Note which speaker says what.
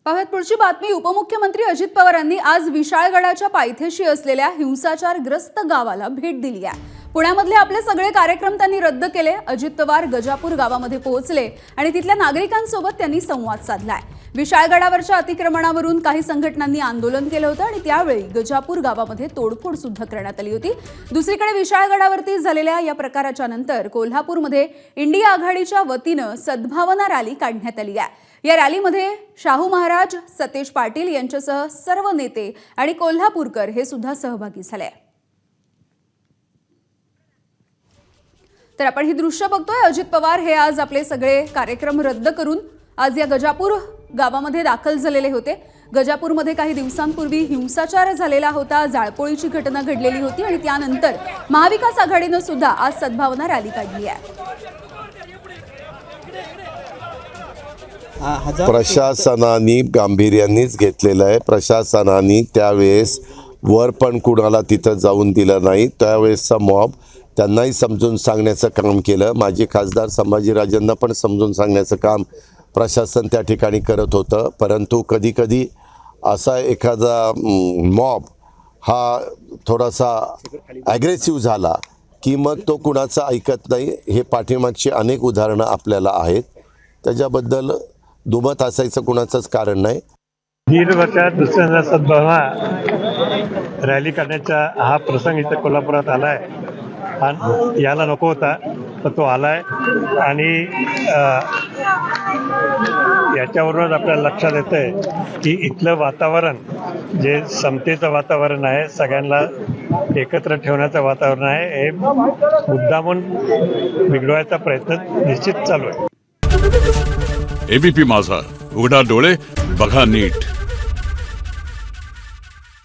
Speaker 1: पाहत पुढची बातमी। उपमुख्यमंत्री अजित पवारांनी आज विशाळगडाच्या पायथ्याशी असलेल्या हिंसाचारग्रस्त गावाला भेट दिली आहे। पुण्यामधले आपले सगळे कार्यक्रम त्यांनी रद्द केले। अजित पवार गजापूर गावामध्ये पोहोचले आणि तिथल्या नागरिकांसोबत त्यांनी संवाद साधलाय। विशाळगडावरच्या अतिक्रमणावरून काही संघटनांनी आंदोलन केलं होतं आणि त्यावेळी गजापूर गावामध्ये तोडफोड सुद्धा करण्यात आली होती। दुसरीकडे विशाळगडावरती झालेल्या या प्रकाराच्या नंतर कोल्हापूरमध्ये इंडिया आघाडीच्या वतीने सद्भावना रॅली काढण्यात आली आहे। या रॅलीमध्ये शाहू महाराज, सतेज पाटील यांच्यासह सर्व नेते आणि कोल्हापूरकर हे सुद्धा सहभागी झाले। तर आपण ही दृश्य बघतोय। अजित पवार हे आज आपले सगळे कार्यक्रम रद्द करून आज या गजापूर गावामध्ये दाखल झालेले होते। गजापूरमध्ये काही दिवसांपूर्वी हिंसाचार झालेला होता, जाळपोळीची घटना घडलेली होती आणि त्यानंतर महाविकास आघाडीने सुद्धा आज सद्भावना रॅली काढली आहे।
Speaker 2: प्रशासनाने गांभीर्यानेच घेतलेलं आहे। प्रशासनाने त्यावेळेस वर पण कुणाला तिथं जाऊन दिलं नाही। त्यावेळेसचा मॉब त्यांनाही समजून सांगण्याचं काम केलं। माजी खासदार संभाजीराजांना पण समजून सांगण्याचं काम प्रशासन त्या ठिकाणी करत होतं। परंतु कधीकधी असा एखादा मॉब हा थोडासा ॲग्रेसिव्ह झाला की मग तो कुणाचं ऐकत नाही। हे पाठीमागची अनेक उदाहरणं आपल्याला आहेत, त्याच्याबद्दल दुमत असायचं कुणाचंच कारण नाही।
Speaker 3: दीड वर्षात दुसऱ्यांदा सद्भावना रॅली करण्याचा हा प्रसंग इथं कोल्हापुरात आला आहे आणि याला नको होता तर तो आला आहे आणि याच्यावरूनच आपल्याला लक्षात येतं आहे की इथलं वातावरण जे समतेचं वातावरण आहे, सगळ्यांना एकत्र ठेवण्याचं वातावरण आहे, हे मुद्दामून बिघडवायचा प्रयत्न निश्चित चालू आहे।
Speaker 4: एबीपी माझा, उघडा डोळे बघा नीट।